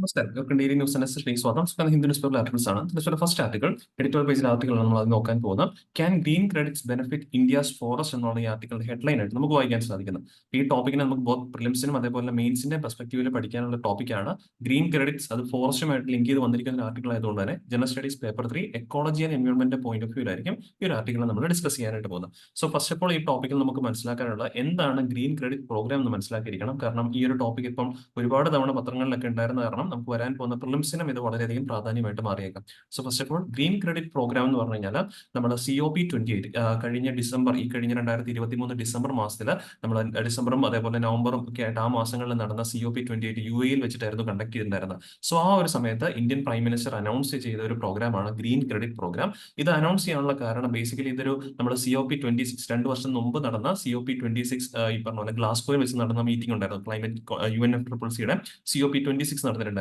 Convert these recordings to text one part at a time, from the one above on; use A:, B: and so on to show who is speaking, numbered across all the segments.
A: നമസ്കാരം. Daily news അനലിസ്റ്റിലേക്ക് സ്വാഗതം. Hindu news paper articles ആണ്. ഇതിൽ ഫസ്റ്റ് ആർട്ടിക്കിൾ എഡിറ്റോറിയൽ പേജിലെ ആർട്ടിക്കിളാണ് നമ്മൾ അത് നോക്കാൻ പോകുന്നത്. Can green credits benefit India's forest എന്നാണ് ഈ ആർട്ടിക്കിളിന്റെ ഹെഡ്ലൈൻ ആയിട്ട് നമുക്ക് വായിക്കാൻ സാധിക്കുന്നത്. ഈ ടോപ്പിക്കിനെ നമുക്ക് ബോത്ത് പ്രിലിംസിനും അതേപോലെ മെയിൻസിന്റെ പെർസ്പെക്ടീവിൽ പഠിക്കാനുള്ള ടോപ്പിക്കാണ്. ഗ്രീൻ ക്രെഡിറ്റ്സ് അത് ഫോറസ്റ്റുമായിട്ട് ലിങ്ക് ചെയ്ത് വന്നിരിക്കുന്ന ഒരു ആർട്ടിക്കിൾ ആയതുകൊണ്ട് തന്നെ general studies paper 3 ecology and environment point of വ്യൂലായിരിക്കും ഈ ഒരു ആർട്ടിക്കിൾ നമ്മൾ ഡിസ്കസ് ചെയ്യാനായിട്ട് പോകുന്നത്. സോ ഫസ്റ്റ് ഓഫ് ഓൾ ഈ ടോപ്പിക്കിൽ നമുക്ക് മനസ്സിലാക്കാനുള്ള എന്താണ് ഗ്രീൻ ക്രെഡിറ്റ് പ്രോഗ്രാം എന്ന് മനസ്സിലാക്കിയിരിക്കണം. കാരണം ഈ ഒരു ടോപ്പിക് ഇപ്പം ഒരുപാട് തവണ പത്രങ്ങളിലൊക്കെ ഉണ്ടായിരുന്ന കാരണം നമുക്ക് വരാൻ പോകുന്ന പ്രിലിംസിനും ഇത് വളരെയധികം പ്രാധാന്യമായിട്ട് മാറിയേക്കാം. So first of all green credit programme എന്ന് പറഞ്ഞു കഴിഞ്ഞാൽ നമ്മുടെ COP28 കഴിഞ്ഞ ഡിസംബർ ഈ കഴിഞ്ഞ 2023 ഡിസംബർ മാസത്തിൽ നമ്മൾ ഡിസംബറും അതേപോലെ നവംബറും ഒക്കെ ആയിട്ട് ആ മാസങ്ങളിൽ നടന്ന COP28 UAE വെച്ചിട്ടായിരുന്നു കണ്ടക്ട് ചെയ്തിട്ടുണ്ടായിരുന്നത്. സോ ആ ഒരു സമയത്ത് ഇന്ത്യൻ പ്രൈം മിനിസ്റ്റർ അനൗൺസ് ചെയ്ത ഒരു പ്രോഗ്രാമാണ് ഗ്രീൻ ക്രെഡിറ്റ് പ്രോഗ്രാം. ഇത് അനൗൺസ് ചെയ്യാനുള്ള കാരണം ബേസിക്കലി ഇതൊരു നമ്മുടെ COP26 2 വർഷം മുമ്പ് നടന്ന COP26 ഈ പറഞ്ഞ പോലെ ഗ്ലാസ്ഗോയിൽ വെച്ച് നടന്ന മീറ്റിംഗ് ഉണ്ടായിരുന്നു. ക്ലൈമറ്റ് UNFCCCയുടെ COP26 നടന്നിട്ടുണ്ടായിരുന്നു.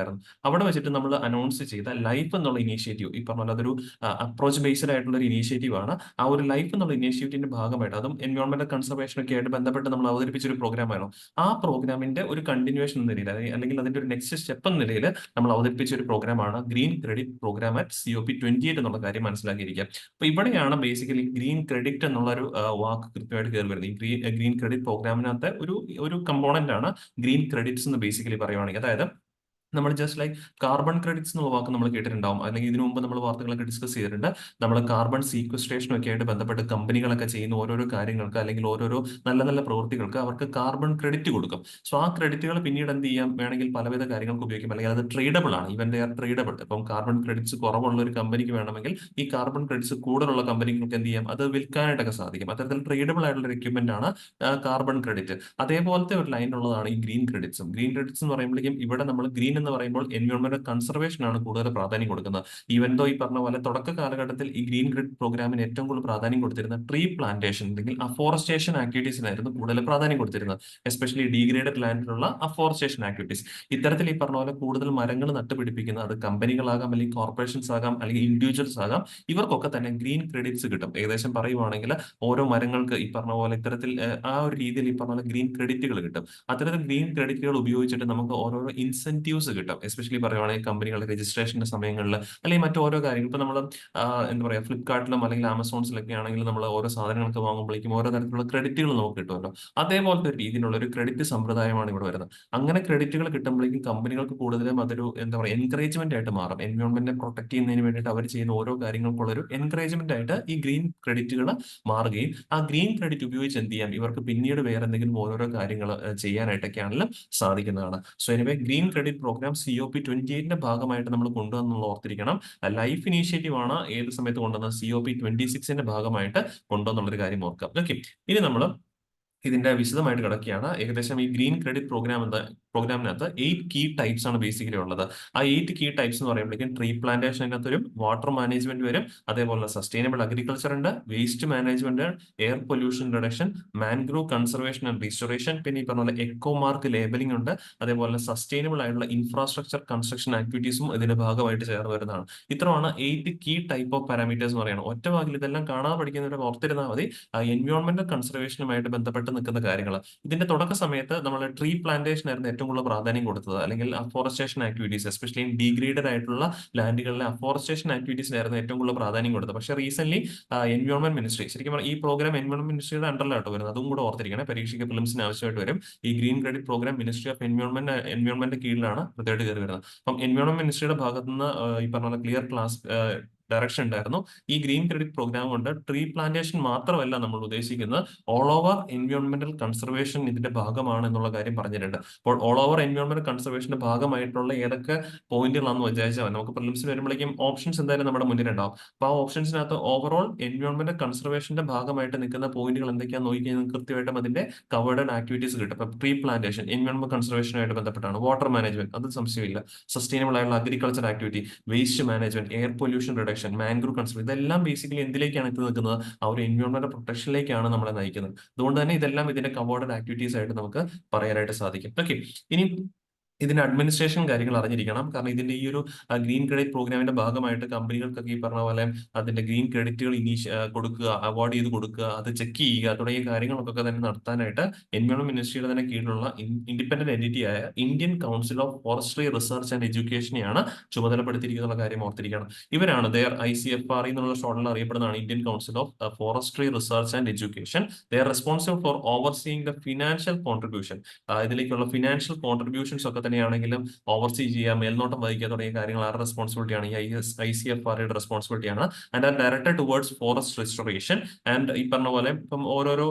A: അവിടെ വെച്ചിട്ട് നമ്മൾ അനൗൺസ് ചെയ്ത ലൈഫ് എന്നുള്ള ഇനീഷ്യേറ്റീവ് ഈ പറഞ്ഞ പോലെ അതൊരു അപ്രോച്ച് ബേസ്ഡ് ആയിട്ടുള്ള ഒരു ഇനീഷ്യേറ്റീവ് ആണ്. ആ ഒരു ലൈഫ് എന്നുള്ള ഇനീഷ്യേറ്റീവിന്റെ ഭാഗമായിട്ട് അതും എൻവയോൺമെന്റൽ കൺസർവേഷൻ ഒക്കെ ആയിട്ട് ബന്ധപ്പെട്ട് നമ്മൾ അവതരിപ്പിച്ച ഒരു പ്രോഗ്രാമായിരുന്നു. ആ പ്രോഗ്രാമിന്റെ ഒരു കണ്ടിന്യൂവേഷൻ എന്ന നിലയിൽ അല്ലെങ്കിൽ അതിന്റെ ഒരു നെക്സ്റ്റ് സ്റ്റെപ്പ് എന്ന നിലയിൽ നമ്മൾ അവതരിപ്പിച്ച ഒരു പ്രോഗ്രാമാണ് green credit programme at COP28 എന്നുള്ള കാര്യം മനസ്സിലാക്കിയിരിക്കുക. അപ്പൊ ഇവിടെയാണ് ബേസിക്കലി ഗ്രീൻ ക്രെഡിറ്റ് എന്നുള്ള ഒരു വാക്ക് കൃത്യമായിട്ട് കയറി വരുന്നത്. ഈ ഗ്രീൻ ക്രെഡിറ്റ് പ്രോഗ്രാമിനകത്ത് ഒരു കമ്പോണന്റ് ആണ് ഗ്രീൻ ക്രെഡിറ്റ്സ് എന്ന് ബേസിക്കലി പറയുവാണെങ്കിൽ. അതായത് നമ്മൾ ജസ്റ്റ് ലൈക്ക് കാർബൺ ക്രെഡിറ്റ്സ് എന്നുള്ള വാക്ക് നമ്മൾ കേട്ടിട്ടുണ്ടാവും, അല്ലെങ്കിൽ ഇതിനു മുമ്പ് നമ്മൾ വാർത്തകളൊക്കെ ഡിസ്കസ് ചെയ്തിട്ടുണ്ട്. നമ്മൾ കാർബൺ സീക്വസ്ട്രേഷനും ഒക്കെ ആയിട്ട് ബന്ധപ്പെട്ട് കമ്പനികളൊക്കെ ചെയ്യുന്ന ഓരോരോ കാര്യങ്ങൾക്ക് അല്ലെങ്കിൽ ഓരോരോ നല്ല നല്ല പ്രവൃത്തികൾക്ക് അവർക്ക് കാർബൺ ക്രെഡിറ്റ് കൊടുക്കും. സോ ആ ക്രെഡിറ്റുകൾ പിന്നീട് എന്ത് ചെയ്യാം, വേണമെങ്കിൽ പലവിധ കാര്യങ്ങൾക്ക് ഉപയോഗിക്കും, അല്ലെങ്കിൽ അത് ട്രേഡബിൾ ആണ്. Even they are tradable. ഇപ്പം കാർബൺ ക്രെഡിറ്റ്സ് കുറവുള്ള ഒരു കമ്പനിക്ക് വേണമെങ്കിൽ ഈ കാർബൺ ക്രെഡിറ്റ്സ് കൂടുതലുള്ള കമ്പനികൾക്ക് എന്ത് ചെയ്യാം, അത് വിൽക്കാനായിട്ടൊക്കെ സാധിക്കും. അത്തരത്തിൽ ട്രേഡബിൾ ആയിട്ടുള്ള എക്യുപ്മെന്റ് ആണ് കാർബൺ ക്രെഡിറ്റ്. അതേപോലത്തെ ഒരു ലൈൻ ഉള്ളതാണ് ഈ ഗ്രീൻ ക്രെഡിറ്റ്സും. ഗ്രീൻ ക്രെഡിറ്റ്സ് എന്ന് പറയുമ്പോഴേക്കും ഇവിടെ നമ്മൾ ഗ്രീൻ എന്ന് പറയുമ്പോൾ എൻവയോൺമെന്റൽ കൺസർവേഷൻ ആണ് കൂടുതൽ പ്രാധാന്യം കൊടുക്കുന്നത്. ഈവൻ ദോ ഈ പറഞ്ഞ പോലെ തുടക്ക കാലഘട്ടത്തിൽ ഈ ഗ്രീൻ ക്രെഡിറ്റ് പ്രോഗ്രാമിന് ഏറ്റവും കൂടുതൽ പ്രാധാന്യം കൊടുത്തിരുന്ന ട്രീ പ്ലാന്റേഷൻ അല്ലെങ്കിൽ അഫോറസ്റ്റേഷൻ ആക്ടിവിറ്റീസിനായിരുന്നു കൂടുതൽ പ്രാധാന്യം കൊടുത്തിരുന്നത്. എസ്പെഷ്യലി ഡീഗ്രേഡഡ് ലാൻഡിലുള്ള അഫോറസ്റ്റേഷൻ ആക്ടിവിറ്റീസ്. ഇത്തരത്തിൽ ഈ പറഞ്ഞ പോലെ കൂടുതൽ മരങ്ങൾ നട്ടുപിടിപ്പിക്കുന്ന അത് കമ്പനികളാകാം, അല്ലെങ്കിൽ കോർപ്പറേഷൻസ് ആകാം, അല്ലെങ്കിൽ ഇൻഡിവിജ്വൽസ് ആകാം, ഇവർക്കൊക്കെ തന്നെ ഗ്രീൻ ക്രെഡിറ്റ്സ് കിട്ടും. ഏകദേശം പറയുവാണെങ്കിൽ ഓരോ മരങ്ങൾക്ക് ഈ പറഞ്ഞ പോലെ ഇത്തരത്തിൽ ആ ഒരു രീതിയിൽ ഈ പറഞ്ഞ പോലെ ഗ്രീൻ ക്രെഡിറ്റുകൾ കിട്ടും. അത്തരത്തിൽ ഗ്രീൻ ക്രെഡിറ്റുകൾ ഉപയോഗിച്ചിട്ട് നമുക്ക് ഓരോരോ ഇൻസെന്റീവ്സ് കിട്ടും. എസ്പെഷ്യലി പറയുവാണെങ്കിൽ കമ്പനികളുടെ രജിസ്ട്രേഷന്റെ സമയങ്ങളിൽ അല്ലെങ്കിൽ മറ്റോരോ കാര്യങ്ങൾ ഇപ്പൊ നമ്മൾ എന്താ പറയുക ഫ്ലിപ്കാർട്ടിലും അല്ലെങ്കിൽ ആമസോൺസിലൊക്കെ ആണെങ്കിൽ നമ്മൾ ഓരോ സാധനങ്ങളൊക്കെ വാങ്ങുമ്പോഴേക്കും ഓരോ തരത്തിലുള്ള ക്രെഡിറ്റുകൾ നമുക്ക് കിട്ടുമല്ലോ. അതേപോലത്തെ ഒരു രീതിയിലുള്ള ഒരു ക്രെഡിറ്റ് സമ്പ്രദായമാണ് ഇവിടെ വരുന്നത്. അങ്ങനെ ക്രെഡിറ്റുകൾ കിട്ടുമ്പോഴേക്കും കമ്പനികൾക്ക് കൂടുതലും അതൊരു എന്താ പറയുക എൻകറേജ്മെന്റ് ആയിട്ട് മാറും. എൻവയോൺമെന്റിനെ പ്രൊട്ടക്ട് ചെയ്യുന്നതിന് വേണ്ടിയിട്ട് അവർ ചെയ്യുന്ന ഓരോ കാര്യങ്ങൾക്കുള്ള ഒരു എൻകറേജ്മെന്റ് ആയിട്ട് ഈ ഗ്രീൻ ക്രെഡിറ്റുകൾ മാറുകയും ആ ഗ്രീൻ ക്രെഡിറ്റ് ഉപയോഗിച്ച് എന്ത് ചെയ്യാം, ഇവർക്ക് പിന്നീട് വേറെ എന്തെങ്കിലും ഓരോരോ കാര്യങ്ങൾ ചെയ്യാനായിട്ടൊക്കെയാണെങ്കിലും സാധിക്കുന്നതാണ്. So anyway green credit programme COP28 ഭാഗമായിട്ട് നമ്മൾ കൊണ്ടുവന്നുള്ള ഓർത്തിരിക്കണം. ലൈഫ് ഇനീഷ്യേറ്റീവ് ആണ് ഏത് സമയത്ത് കൊണ്ടുവന്നത്, COP26 ഭാഗമായിട്ട് കൊണ്ടുവന്നുള്ളൊരു കാര്യം ഓർക്കാം. ഓക്കെ, ഇനി നമ്മൾ ഇതിന്റെ വിശദമായിട്ട് കിടക്കുകയാണ്. ഏകദേശം ഈ ഗ്രീൻ ക്രെഡിറ്റ് പ്രോഗ്രാമിനകത്ത് 8 കീ ടൈപ്സ് ആണ് ബേസിക്കലി ഉള്ളത്. ആ 8 കീ ടൈപ്സ് എന്ന് പറയുമ്പോഴേക്കും ട്രീ പ്ലാന്റേഷൻ അതിനകത്ത് വരും, വാട്ടർ മാനേജ്മെന്റ് വരും, അതേപോലെ സസ്റ്റൈനബിൾ അഗ്രികൾച്ചർ ഉണ്ട്, waste management, air pollution reduction, mangrove conservation and restoration, പിന്നെ ഈ പറഞ്ഞ പോലെ എക്കോ മാർക്ക് ലേബലിംഗ് ഉണ്ട്, അതേപോലെ സസ്റ്റൈനബിൾ ആയിട്ടുള്ള ഇൻഫ്രാസ്ട്രക്ചർ കൺസ്ട്രക്ഷൻ ആക്ടിവിറ്റീസും ഇതിന്റെ ഭാഗമായിട്ട് ചേർന്ന് വരുന്നതാണ്. ഇത്രയാണ് 8 കീ ടൈപ്പ് ഓഫ് പാരാമീറ്റേഴ്സ് എന്ന് പറയുന്നത്. ഒറ്റ വാക്കിൽ ഇതെല്ലാം കാണാതെ പഠിക്കുന്നവരെ ഓർത്തിരുന്നാൽ മതി. എൻവയോൺമെന്റൽ കൺസർവേഷനുമായിട്ട് ബന്ധപ്പെട്ട് നിൽക്കുന്ന കാര്യങ്ങൾ. ഇതിന്റെ തുടക്ക സമയത്ത് നമ്മൾ ട്രീ പ്ലാന്റേഷൻ ആയിരുന്നു ഏറ്റവും കൂടുതൽ പ്രാധാന്യം കൊടുത്തത്, അല്ലെങ്കിൽ അഫോറസ്റ്റേഷൻ ആക്ടിവിറ്റീസ്, എസ്പെഷ്യലി ഡീഗ്രേഡഡ് ആയിട്ടുള്ള ലാൻഡുകളിലെ അഫോറസ്റ്റേഷൻ ആക്ടിവിറ്റീസിനായിരുന്നു ഏറ്റവും കൂടുതൽ പ്രാധാന്യം കൊടുത്തത്. പക്ഷേ റീസെന്റ് എൻവയോൺമെന്റ് മിനിസ്ട്രി, ശരിക്കും പറഞ്ഞാൽ ഈ പ്രോഗ്രാം എൻവയോൺമെന്റ് മിനിസ്ട്രിയുടെ അണ്ടറിലായിട്ട് വരുന്നത്, അതും കൂടെ ഓർത്തിരിക്കണേ. പരീക്ഷയ്ക്ക് പ്രിലിംസിന് ആവശ്യമായിട്ട് വരും. ഈ green credit programme ministry of environment കീഴിലാണ് കൃത്യമായിട്ട് കയറി വരുന്നത്. അപ്പം എൻവയോൺമെന്റ് മിനിസ്ട്രിയുടെ ഭാഗത്ത് നിന്ന് ഈ പറഞ്ഞ ക്ലിയർ ക്ലാസ് ഡയറക്ഷൻ ഉണ്ടായിരുന്നു. ഈ ഗ്രീൻ ക്രെഡിറ്റ് പ്രോഗ്രാം കൊണ്ട് ട്രീ പ്ലാന്റേഷൻ മാത്രമല്ല നമ്മൾ ഉദ്ദേശിക്കുന്നത്, ഓൾ ഓവർ എൻവയോൺമെന്റൽ കൺസർവേഷൻ ഇതിന്റെ ഭാഗമാണ് എന്നുള്ള കാര്യം പറഞ്ഞിട്ടുണ്ട്. അപ്പോൾ ഓൾ ഓവർ എൻവയോൺമെന്റൽ കൺസർവേഷന്റെ ഭാഗമായിട്ടുള്ള ഏതൊക്കെ പോയിന്റുകളാണെന്ന് വിചാരിച്ചാൽ നമുക്ക് പ്രിലിംസിന് വരുമ്പോഴേക്കും ഓപ്ഷൻസ് എന്തായാലും നമ്മുടെ മുന്നിലുണ്ടാവും. അപ്പൊ ആ ഓപ്ഷൻസിനകത്ത് ഓവറോൾ എൻവയോൺമെന്റൽ കൺസർവേഷന്റെ ഭാഗമായിട്ട് നിൽക്കുന്ന പോയിന്റുകൾ എന്തൊക്കെയാണെന്ന് നോക്കിക്കഴിഞ്ഞാൽ കൃത്യമായിട്ടും അതിന്റെ കവേർഡ് ആക്ടിവിറ്റീസ് കിട്ടും. ഇപ്പൊ ട്രീ പ്ലാന്റേഷൻ എൻവയോൺമെന്റ് കൺസർവേഷനുമായിട്ട് ബന്ധപ്പെട്ടാണ്, വാട്ടർ മാനേജ്മെന്റ് അത് സംശയമില്ല, സസ്റ്റൈനബിൾ ആയിട്ടുള്ള agriculture activity, waste management, air pollution reduction, mangrove conservation, ഇതെല്ലാം ബേസിക്കലി എന്തിലേക്കാണ് എത്തി നിൽക്കുന്നത്, ആ ഒരു എൻവയോൺമെന്റൽ പ്രൊട്ടക്ഷനിലേക്കാണ് നമ്മളെ നയിക്കുന്നത്. അതുകൊണ്ട് തന്നെ ഇതെല്ലാം ഇതിന്റെ കവേർഡ് ആക്ടിവിറ്റീസ് ആയിട്ട് നമുക്ക് പറയാനായിട്ട് സാധിക്കും. ഓക്കെ, ഇനി ഇതിന്റെ അഡ്മിനിസ്ട്രേഷൻ കാര്യങ്ങൾ അറിഞ്ഞിരിക്കണം. കാരണം ഇതിന്റെ ഈ ഒരു ഗ്രീൻ ക്രെഡിറ്റ് പ്രോഗ്രാമിന്റെ ഭാഗമായിട്ട് കമ്പനികൾക്കൊക്കെ ഈ പറഞ്ഞ പോലെ അതിന്റെ ഗ്രീൻ ക്രെഡിറ്റുകൾ കൊടുക്കുക, അവാർഡ് ചെയ്ത് കൊടുക്കുക, അത് ചെക്ക് ചെയ്യുക തുടങ്ങിയ കാര്യങ്ങളൊക്കെ തന്നെ നടത്താനായിട്ട് എൻവയോൺമെന്റ് മിനിസ്ട്രിയുടെ തന്നെ കീഴിലുള്ള ഇൻഡിപെൻഡന്റ് എന്റിറ്റി ആയ Indian council of forestry research and എഡ്യൂക്കേഷനെയാണ് ചുമതലപ്പെടുത്തിയിരിക്കുന്ന കാര്യം ഓർത്തിരിക്കണം. ഇവരാണ് ICFR എന്നുള്ള ഷോർട്ടിൽ അറിയപ്പെടുന്നതാണ് Indian council of forestry research and education. They are responsible for overseeing the financial contribution. ഇതിലേക്കുള്ള ഫിനാൻഷ്യൽ കോൺട്രിബ്യൂഷൻസ് ഒക്കെ തന്നെയാണെങ്കിലും ഓവർസീ ചെയ്യുക, മേൽനോട്ടം വഹിക്കുക തുടങ്ങിയ കാര്യങ്ങൾ ആരുടെ റെസ്പോൺസിബിലിറ്റിയാണ്? ICFRയുടെ റെസ്പോൺസിബിലിറ്റിയാണ്. And are directed towards forest restoration. And ഈ പറഞ്ഞ പോലെ ഇപ്പം ഓരോരോ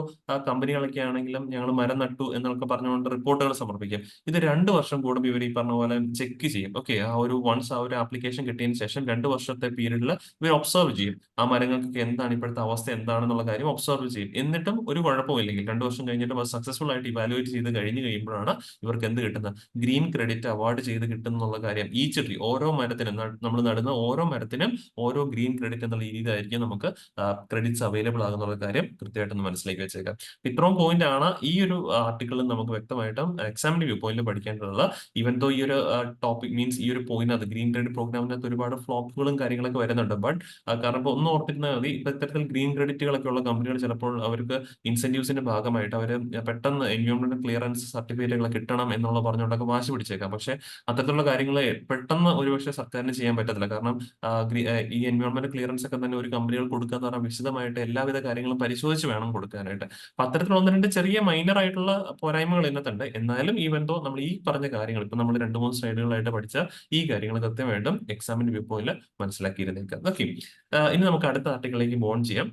A: കമ്പനികളൊക്കെ ആണെങ്കിലും ഞങ്ങൾ മരം നട്ടു എന്നൊക്കെ പറഞ്ഞുകൊണ്ട് റിപ്പോർട്ടുകൾ സമർപ്പിക്കും. ഇത് 2 വർഷം കൂടുമ്പോൾ ഇവർ ഈ പറഞ്ഞ പോലെ ചെക്ക് ചെയ്യും. ഓക്കെ, വൺസ് ആ ഒരു ആപ്ലിക്കേഷൻ കിട്ടിയതിന് ശേഷം 2 വർഷത്തെ പീരീഡിൽ ഇവർ ഒബ്സർവ് ചെയ്യും ആ മരങ്ങൾക്ക് എന്താണ് ഇപ്പോഴത്തെ അവസ്ഥ എന്താണെന്നുള്ള കാര്യം ഒബ്സർവ് ചെയ്യും. എന്നിട്ടും ഒരു കുഴപ്പമില്ലെങ്കിൽ 2 വർഷം കഴിഞ്ഞിട്ടും അത് സക്സസ്ഫുൾ ആയിട്ട് ഇവാലുവേറ്റ് ചെയ്ത് കഴിഞ്ഞ് കഴിയുമ്പോഴാണ് ഇവർക്ക് എന്ത് കിട്ടുന്നത്? ഗ്രീൻ ക്രെഡിറ്റ് അവാർഡ് ചെയ്ത് കിട്ടുന്നുള്ള കാര്യം. ഈച്ച് ട്രീ, ഓരോ മരത്തിനും നമ്മൾ നടുന്ന ഓരോ മരത്തിനും ഓരോ ഗ്രീൻ ക്രെഡിറ്റ് എന്നുള്ള രീതിയിലായിരിക്കും നമുക്ക് ക്രെഡിറ്റ്സ് അവൈലബിൾ ആകുന്നുള്ള കാര്യം കൃത്യമായിട്ടൊന്ന് മനസ്സിലാക്കി വെച്ചേക്കാം. ഇത്രയും പോയിന്റ് ആണ് ഈ ഒരു ആർട്ടിക്കിളിൽ നമുക്ക് വ്യക്തമായിട്ടും എക്സാമിന്റെ വ്യൂ പോയിന്റിൽ പഠിക്കേണ്ടതുള്ള. ഈവൻ ദോ ഈ ഒരു ടോപ്പിക് മീൻസ് ഈ ഒരു പോയിന്റ് ഗ്രീൻ ക്രെഡിറ്റ് പ്രോഗ്രാമിനകത്ത് ഒരുപാട് ഫ്ലോപ്പുകളും കാര്യങ്ങളൊക്കെ വരുന്നുണ്ട്. ബട്ട് കാരണം ഇപ്പൊ ഒന്ന് ഓർത്തിരുന്നാൽ മതി, ഇപ്പൊ ഇത്തരത്തിൽ ഗ്രീൻ ക്രെഡിറ്റുകളൊക്കെ ഉള്ള കമ്പനികൾ ചിലപ്പോൾ അവർക്ക് ഇൻസെന്റീവ്സിന്റെ ഭാഗമായിട്ട് അവർ പെട്ടെന്ന് എൻവയോൺമെന്റ് ക്ലിയറൻസ് സർട്ടിഫിക്കറ്റുകൾ കിട്ടണം എന്നുള്ള പറഞ്ഞുകൊണ്ടൊക്കെ വാശി പിടിച്ചേക്കാം. പക്ഷെ അത്തരത്തിലുള്ള കാര്യങ്ങൾ പെട്ടെന്ന് ഒരുപക്ഷെ സർക്കാരിന് ചെയ്യാൻ പറ്റത്തില്ല. കാരണം ഈ എൻവയോൺമെന്റ് ക്ലിയറൻസ് ഒക്കെ തന്നെ ഒരു കമ്പനികൾ കൊടുക്കുക എന്ന് പറഞ്ഞാൽ വിശദമായിട്ട് എല്ലാവിധ കാര്യങ്ങളും പരിശോധിച്ച് വേണം കൊടുക്കാനായിട്ട്. അപ്പൊ അത്തരത്തിലുള്ള ഒന്ന് രണ്ട് ചെറിയ മൈനർ ആയിട്ടുള്ള പോരായ്മകൾ ഇതിനകത്തുണ്ട്. എന്നാലും ഈവൻ ദോ നമ്മൾ ഈ പറഞ്ഞ കാര്യങ്ങൾ ഇപ്പൊ നമ്മൾ 2-3 സ്ലൈഡുകളായിട്ട് പഠിച്ച ഈ കാര്യങ്ങൾ കൃത്യമായിട്ടും എക്സാമിന്റെ വ്യൂ പോയിന്റിൽ മനസ്സിലാക്കിയിരുന്നേക്കാം. ഓക്കെ, ഇനി നമുക്ക് അടുത്ത ആർട്ടിക്കിളിലേക്ക് ബോൺ ചെയ്യാം.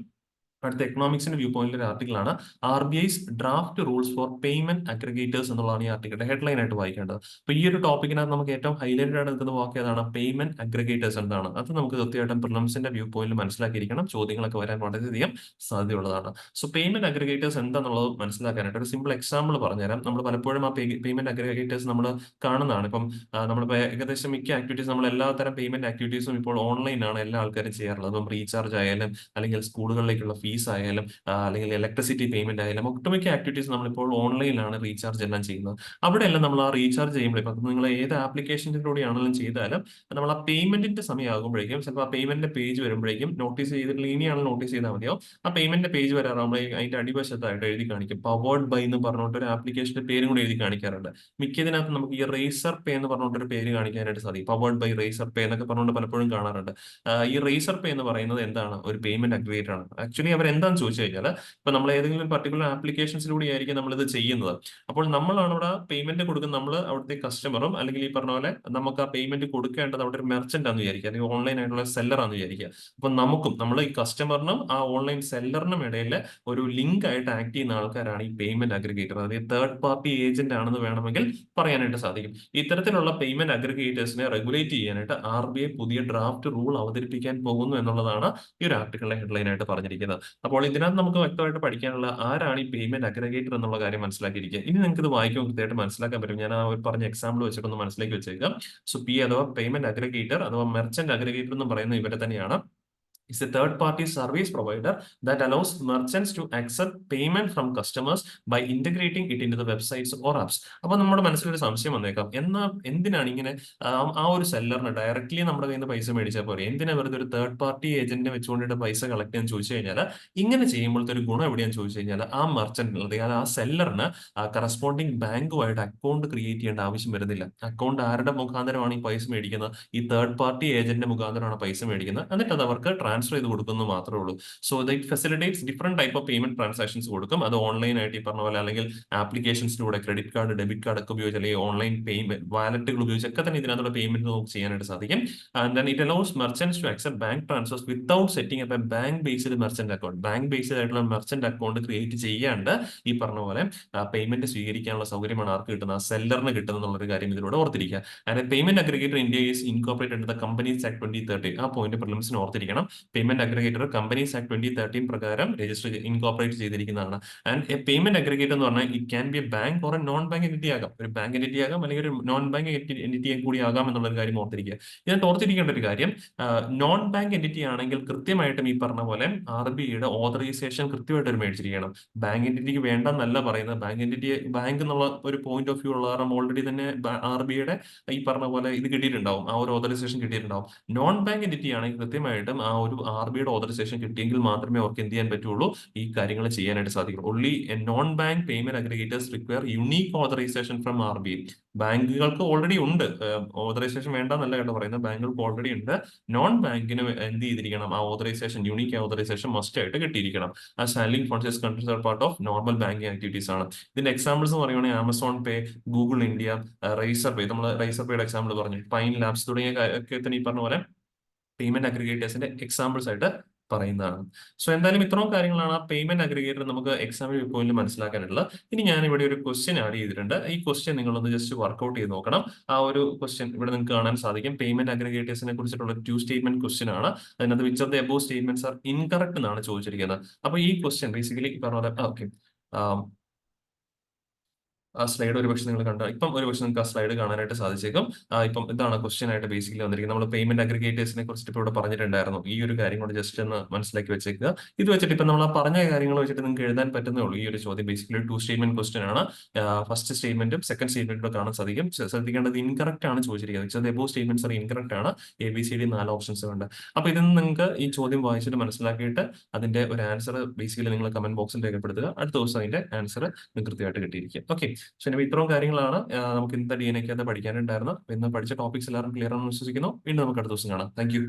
A: അടുത്ത എക്കണോമിക്സിന്റെ വ്യൂ പോയിന്റിൽ ഒരു ആർട്ടിക്കിളാണ് RBI's draft rules for payment aggregators എന്നുള്ളതാണ് ഈ ആർട്ടിക്കിളിന്റെ ഹെഡ്ലൈൻ ആയിട്ട് വായിക്കേണ്ടത്. അപ്പൊ ഈ ഒരു ടോപ്പിക്കിനകത്ത് നമുക്ക് ഏറ്റവും ഹൈലൈറ്റഡ് ആയിട്ട് നിൽക്കുന്ന വാക്ക് ഏതാണ്? പേയ്മെന്റ് അഗ്രിഗേറ്റേഴ്സ് എന്താണ്? അത് നമുക്ക് കൃത്യമായിട്ടും പ്രിലിംസിന്റെ വ്യൂ പോയിന്റിൽ മനസ്സിലാക്കിയിരിക്കണം. ചോദ്യങ്ങളൊക്കെ വരാൻ വളരെയധികം സാധ്യതയുള്ളതാണ്. സോ പേയ്മെന്റ് അഗ്രിഗേറ്റേഴ്സ് എന്താണെന്നുള്ളത് മനസ്സിലാക്കാനായിട്ട് ഒരു സിമ്പിൾ എക്സാമ്പിൾ പറഞ്ഞുതരാം. നമ്മൾ പലപ്പോഴും ആ പേയ്മെന്റ് അഗ്രിഗേറ്റേഴ്സ് നമ്മൾ കാണുന്നതാണ്. ഇപ്പം നമ്മളിപ്പോൾ ഏകദേശം മിക്ക ആക്ടിവിറ്റീസ്, നമ്മൾ എല്ലാത്തരം പേയ്മെന്റ് ആക്ടിവിറ്റീസും ഇപ്പോൾ ഓൺലൈനാണ് എല്ലാ ആൾക്കാരും ചെയ്യാറുള്ളത്. ഇപ്പം റീചാർജ് ആയാലും അല്ലെങ്കിൽ സ്കൂളുകളിലേക്കുള്ള ഫീസ് ആയാലും അല്ലെങ്കിൽ ഇലക്ട്രിസിറ്റി പേയ്മെന്റ് ആയാലും ഒട്ടുമിക്ക ആക്ടിവിറ്റീസ് നമ്മളിപ്പോൾ ഓൺലൈനിലാണ് റീചാർജ് എല്ലാം ചെയ്യുന്നത്. അവിടെയെല്ലാം നമ്മൾ ആ റീചാർജ് ചെയ്യുമ്പോൾ ഇപ്പം നിങ്ങൾ ഏത് ആപ്ലിക്കേഷനിലൂടെയാണെങ്കിലും ചെയ്താലും നമ്മൾ ആ പേയ്മെന്റിന്റെ സമയമാകുമ്പോഴേക്കും ചിലപ്പോൾ ആ പേയ്മെന്റിന്റെ പേജ് വരുമ്പോഴേക്കും നോട്ടീസ് ചെയ്തിട്ടുള്ള ഇനിയാണ് നോട്ടീസ് ചെയ്താൽ മതിയോ, ആ പേയ്മെന്റിന്റെ പേജ് വരാറാകുമ്പോഴേക്കും അതിന്റെ അടിവശത്തായിട്ട് എഴുതി കാണിക്കും പവേർഡ് ബൈ എന്ന് പറഞ്ഞുകൊണ്ട് ഒരു ആപ്ലിക്കേഷന്റെ പേരും കൂടി എഴുതി കാണിക്കാറുണ്ട്. മിക്കതിനകത്ത് നമുക്ക് ഈ റേസർ പേ എന്ന് പറഞ്ഞുകൊണ്ട് ഒരു പേര് കാണിക്കാനായിട്ട് സാധിക്കും. പവേർഡ് ബൈ റേസർ പേ എന്നൊക്കെ പറഞ്ഞുകൊണ്ട് പലപ്പോഴും കാണാറുണ്ട്. ഈ റേസർ പേ എന്ന് പറയുന്നത് എന്താണ്? ഒരു പേയ്മെന്റ് അഗ്രിഗേറ്റർ ആണ്. ആക്ച്വലി അവർ എന്താണെന്ന് ചോദിച്ചു കഴിഞ്ഞാൽ ഇപ്പൊ നമ്മൾ ഏതെങ്കിലും ഒരു പർട്ടിക്കുലർ ആപ്ലിക്കേഷൻസിലൂടെ ആയിരിക്കും നമ്മൾ ഇത് ചെയ്യുന്നത്. അപ്പോൾ നമ്മളാണ് അവിടെ പേയ്മെന്റ് കൊടുക്കുന്നത്. നമ്മൾ അവിടുത്തെ കസ്റ്റമറും അല്ലെങ്കിൽ ഈ പറഞ്ഞ പോലെ നമുക്ക് ആ പേയ്മെന്റ് കൊടുക്കേണ്ടത് അവിടെ ഒരു മെർച്ചന്റ് ആണെന്ന് വിചാരിക്കുക, അല്ലെങ്കിൽ ഓൺലൈൻ ആയിട്ടുള്ള സെല്ലർ ആണെന്ന് വിചാരിക്കുക. അപ്പൊ നമ്മൾ ഈ കസ്റ്റമറിനും ആ ഓൺലൈൻ സെല്ലറിനും ഇടയിൽ ഒരു ലിങ്ക് ആയിട്ട് ആക്ട് ചെയ്യുന്ന ആൾക്കാരാണ് ഈ പേയ്മെന്റ് അഗ്രിഗേറ്റർ. അതായത് തേർഡ് പാർട്ടി ഏജന്റ് ആണെന്ന് വേണമെങ്കിൽ പറയാനായിട്ട് സാധിക്കും. ഇത്തരത്തിലുള്ള പേയ്മെന്റ് അഗ്രിഗേറ്റേഴ്സിനെ റെഗുലേറ്റ് ചെയ്യാനായിട്ട് RBI പുതിയ ഡ്രാഫ്റ്റ് റൂൾ അവതരിപ്പിക്കാൻ പോകുന്നു എന്നുള്ളതാണ് ഈ ഒരു ആർട്ടിക്കിളിലെ ഹെഡ്ലൈൻ ആയിട്ട് പറഞ്ഞിരിക്കുന്നത്. അപ്പോൾ ഇതിനകത്ത് നമുക്ക് വ്യക്തമായിട്ട് പഠിക്കാനുള്ള ആരാണ് ഈ പേയ്മെന്റ് അഗ്രിഗേറ്റർ എന്നുള്ള കാര്യം മനസ്സിലാക്കിയിരിക്കുക. ഇനി നിങ്ങൾക്ക് ഇത് വായിക്കുമ്പോൾ കൃത്യമായിട്ട് മനസ്സിലാക്കാൻ പറ്റും. ഞാൻ ആ ഒരു പറഞ്ഞ എക്സാമ്പിൾ വെച്ചിട്ടൊന്ന് മനസ്സിലാക്കി വെച്ചേക്കാം. സോ അഥവാ പേയ്മെന്റ് അഗ്രിഗേറ്റർ അഥവാ മെർച്ചന്റ് അഗ്രിഗേറ്റർ എന്ന് പറയുന്ന ഇവരെ തന്നെയാണ്. Is a third-party service provider that allows merchants to accept payment from customers by integrating it into the websites or apps. അപ്പൊ നമ്മുടെ മനസ്സിലൊരു സംശയം വന്നേക്കാം, എന്തിനാണ് ഇങ്ങനെ ആ ഒരു സെല്ലറിന് ഡയറക്ട്ലി നമ്മുടെ കയ്യിൽ നിന്ന് പൈസ മേടിച്ചാൽ പോലെ എന്തിനാ വെറുതെ ഒരു തേർഡ് പാർട്ടി ഏജന്റിനെ വെച്ചുകൊണ്ടിട്ട് പൈസ കളക്ട് ചെയ്യാൻ ചോദിച്ചു കഴിഞ്ഞാൽ ഇങ്ങനെ ചെയ്യുമ്പോഴത്തെ ഒരു ഗുണം എവിടെയാന്ന് ചോദിച്ചു കഴിഞ്ഞാൽ ആ മെർച്ചന്റ് അല്ലെങ്കിൽ ആ സെല്ലറിന് കറസ്പോണ്ടിങ് ബാങ്കുമായിട്ട് അക്കൗണ്ട് ക്രിയേറ്റ് ചെയ്യേണ്ട ആവശ്യം വരുന്നില്ല. അക്കൗണ്ട് ആരുടെ മുഖാന്തരമാണ് ഈ പൈസ മേടിക്കുന്നത്? ഈ തേർഡ് പാർട്ടി ഏജന്റിന്റെ മുഖാന്തരമാണ് പൈസ മേടിക്കുന്നത്. എന്നിട്ട് അത് അവർക്ക് ട്രാൻസ്ഫർ ചെയ്ത് കൊടുക്കുന്നത് മാത്രമേ ഉള്ളൂ. So that facilitates different type of payment transactions കൊടുക്കും. അത് ഓൺലൈൻ ആയിട്ട് ഈ പറഞ്ഞ പോലെ അല്ലെങ്കിൽ ആപ്ലിക്കേഷൻസിലൂടെ ക്രെഡിറ്റ് കാർഡ്, ഡെബിറ്റ് കാർഡ് ഒക്കെ ഉപയോഗിച്ച് അല്ലെങ്കിൽ ഓൺലൈൻ പേയ്മെന്റ് വാലറ്റുകൾ ഉപയോഗിച്ചൊക്കെ തന്നെ ഇതിനകത്തുള്ള പേയ്മെന്റ് നമുക്ക് ചെയ്യാനായിട്ട് സാധിക്കും. And then it allows merchants to accept bank transfers without setting up a bank based merchant account. Bank based ആയിട്ടുള്ള മെർച്ചന്റ് അക്കൗണ്ട് ക്രിയേറ്റ് ചെയ്യാണ്ട് ഈ പറഞ്ഞ പോലെ പേയ്മെന്റ് സ്വീകരിക്കാനുള്ള സൗകര്യമാണ് ആർക്ക് കിട്ടുന്നത്? ആ സെല്ലറിന് കിട്ടുന്നത് എന്നുള്ളൊരു കാര്യം ഇതിലൂടെ ഓർത്തിരിക്കുക. And payment aggregator India is incorporated in the companies act 2013. ആ പോയിന്റ് പ്രിലിംസിന് ഓർത്തിരിക്കണം. പേയ്മെന്റ് അഗ്രിഗേറ്റർ കമ്പനീസ് ആക്ട് 2013 പ്രകാരം രജിസ്റ്റർ ഇൻകോർപ്പറേറ്റ് ചെയ്തിരിക്കുന്നതാണ്. ആൻഡ് എ പേയ്മെന്റ് അഗ്രിഗേറ്റർ എന്ന് പറഞ്ഞാൽ it can be a bank or a non bank entity ആകാം. ഒരു bank entity ആകാം, അല്ലെങ്കിൽ ഒരു നോൺ ബാങ്ക് എന്റിറ്റി കൂടി ആകാം എന്നുള്ള ഒരു കാര്യം ഓർത്തിരിക്കുക. ഇതിനകത്ത് ഓർത്തിരിക്കേണ്ട ഒരു കാര്യം, നോൺ ബാങ്ക് എന്റിറ്റി ആണെങ്കിൽ കൃത്യമായിട്ടും ഈ പറഞ്ഞ പോലെ RBIയുടെ ഓതറൈസേഷൻ കൃത്യമായിട്ട് ഒരു മേടിച്ചിരിക്കണം. ബാങ്ക് എന്റിറ്റിക്ക് വേണ്ടെന്നല്ല പറയുന്നത്. ബാങ്ക് എന്നുള്ള ഒരു പോയിന്റ് ഓഫ് വ്യൂ ഉള്ള കാരണം ഓൾറെഡി തന്നെ RBIയുടെ ഈ പറഞ്ഞ പോലെ ഇത് കിട്ടിയിട്ടുണ്ടാവും, ആ ഒരു ഓതറൈസേഷൻ കിട്ടിയിട്ടുണ്ടാവും. നോൺ ബാങ്ക് എന്റിറ്റി ആണെങ്കിൽ കൃത്യമായിട്ടും ആ ഒരു RBIയുടെ ഓതറൈസേഷൻ കിട്ടിയെങ്കിൽ മാത്രമേ അവർക്ക് എന്ത് ചെയ്യാൻ പറ്റുള്ളൂ, ഈ കാര്യങ്ങൾ ചെയ്യാനായിട്ട് സാധിക്കും. Only non bank payment aggregators require unique authorisation from RBI. ബാങ്കുകൾക്ക് ഓൾറെഡി ഉണ്ട് ഓതറൈസേഷൻ, വേണ്ടെന്നല്ല കേട്ടോ പറയുന്നത്, ബാങ്കുകൾക്ക് ഓൾറെഡി ഉണ്ട്. നോൺ ബാങ്കിന് എന്ത് ചെയ്തിരിക്കണം, ആ ഓതറൈസേഷൻ, യൂണീക് ഓതറൈസേഷൻ മസ്റ്റ് ആയിട്ട് കിട്ടിയിരിക്കണം. ആ handling funds is considered part of normal banking activities ആണ്. ഇതിന്റെ എക്സാമ്പിൾസ് എന്ന് പറയുകയാണെങ്കിൽ ആമസോൺ പേ, ഗൂഗിൾ ഇന്ത്യ, റൈസർ പേ, നമ്മൾ റൈസർ പേയുടെ എക്സാമ്പിൾ പറഞ്ഞു, പൈൻ ലാബ്സ് തുടങ്ങിയ ഒക്കെ തന്നെ ഈ പറഞ്ഞ പോലെ പേയ്മെന്റ് അഗ്രിഗേറ്റേഴ്സിന്റെ എക്സാമ്പിൾസ് ആയിട്ട് പറയുന്നതാണ്. സോ എന്തായാലും ഇത്രയും കാര്യങ്ങളാണ് ആ പേയ്മെന്റ് അഗ്രിഗേറ്റർ നമുക്ക് എക്സാമിന് പോയിന്റ് മനസ്സിലാക്കാനുള്ളത്. ഇനി ഞാൻ ഇവിടെ ഒരു ക്വസ്റ്റ്യൻ ആഡ് ചെയ്തിട്ടുണ്ട്. ഈ ക്വസ്റ്റ്യൻ നിങ്ങളൊന്ന് ജസ്റ്റ് വർക്ക്ഔട്ട് ചെയ്ത് നോക്കണം. ആ ഒരു ക്വസ്റ്റ്യൻ ഇവിടെ നിങ്ങൾക്ക് കാണാൻ സാധിക്കും. പേയ്മെന്റ് അഗ്രിഗേറ്റേഴ്സിനെ കുറിച്ചിട്ടുള്ള 2 സ്റ്റേറ്റ്മെന്റ് ക്വസ്റ്റ്യൻ ആണ്. അതിനകത്ത് which of the above statements are incorrect എന്നാണ് ചോദിച്ചിരിക്കുന്നത്. അപ്പൊ ഈ ക്വസ്റ്റ്യൻ ബേസിക്കലി പറഞ്ഞ പോലെ ഓക്കെ, ആ സ്ലൈഡ് ഒരുപക്ഷെ നിങ്ങൾ കണ്ട, ഇപ്പം ഒരുപക്ഷെ നിങ്ങൾക്ക് ആ സ്ലൈഡ് കാണാനായിട്ട് സാധിച്ചേക്കും. ഇപ്പം ഇതാണ് ക്വസ്റ്റ്യൻ ആയിട്ട് ബേസിക്കലി വന്നിരിക്കുന്നത്. നമ്മൾ പേയ്മെന്റ് അഗ്രിഗേറ്റേഴ്സിനെ കുറിച്ചിട്ട് ഇപ്പോൾ ഇവിടെ പറഞ്ഞിട്ടുണ്ടായിരുന്നു. ഈ ഒരു കാര്യം കൊണ്ട് ജസ്റ്റ് ഒന്ന് മനസ്സിലാക്കി വെച്ചേക്കുക. ഇത് വെച്ചിട്ട് ഇപ്പം നമ്മൾ ആ പറഞ്ഞ കാര്യങ്ങൾ വെച്ചിട്ട് നിങ്ങൾക്ക് എഴുതാൻ പറ്റുന്നേ ഉള്ളൂ. ഈ ഒരു ചോദ്യം ബേസിക്കലി 2 സ്റ്റേറ്റ്മെന്റ് ക്വസ്റ്റ്യൻ ആണ്. ഫസ്റ്റ് സ്റ്റേറ്റ്മെന്റും സെക്കൻഡ് സ്റ്റേറ്റ്മെന്റും കാണാൻ സാധിക്കും. ശ്രദ്ധിക്കേണ്ടത് ഇൻകറക്റ്റ് ആണ് ചോദിച്ചിരിക്കുന്നത്. എബോവ് സ്റ്റേറ്റ്മെന്റ്സ് ആണ് ഇൻകറക്റ്റ് ആണ്. ABCD 4 ഓപ്ഷൻസ് ഉണ്ട്. അപ്പൊ ഇതിൽ നിന്ന് നിങ്ങൾക്ക് ഈ ചോദ്യം വായിച്ചിട്ട് മനസ്സിലാക്കിയിട്ട് അതിന്റെ ഒരു ആൻസർ ബേസിക്കലി നിങ്ങൾ കമന്റ് ബോക്സിൽ രേഖപ്പെടുത്തുക. അടുത്ത ദിവസം അതിന്റെ ആൻസർ കൃത്യമായിട്ട് കിട്ടിയിരിക്കും. ഓക്കെ, സോ ഇനി ഇത്രയും കാര്യങ്ങളാണ് നമുക്ക് ഇന്നത്തെ DNA പഠിക്കാനുണ്ടായിരുന്നത്. ഇന്ന് പഠിച്ച ടോപ്പിക്സ് എല്ലാവരും ക്ലിയർ ആണെന്ന് വിശ്വസിക്കുന്നു. വീണ്ടും നമുക്ക് അടുത്ത ദിവസം കാണാം. Thank you.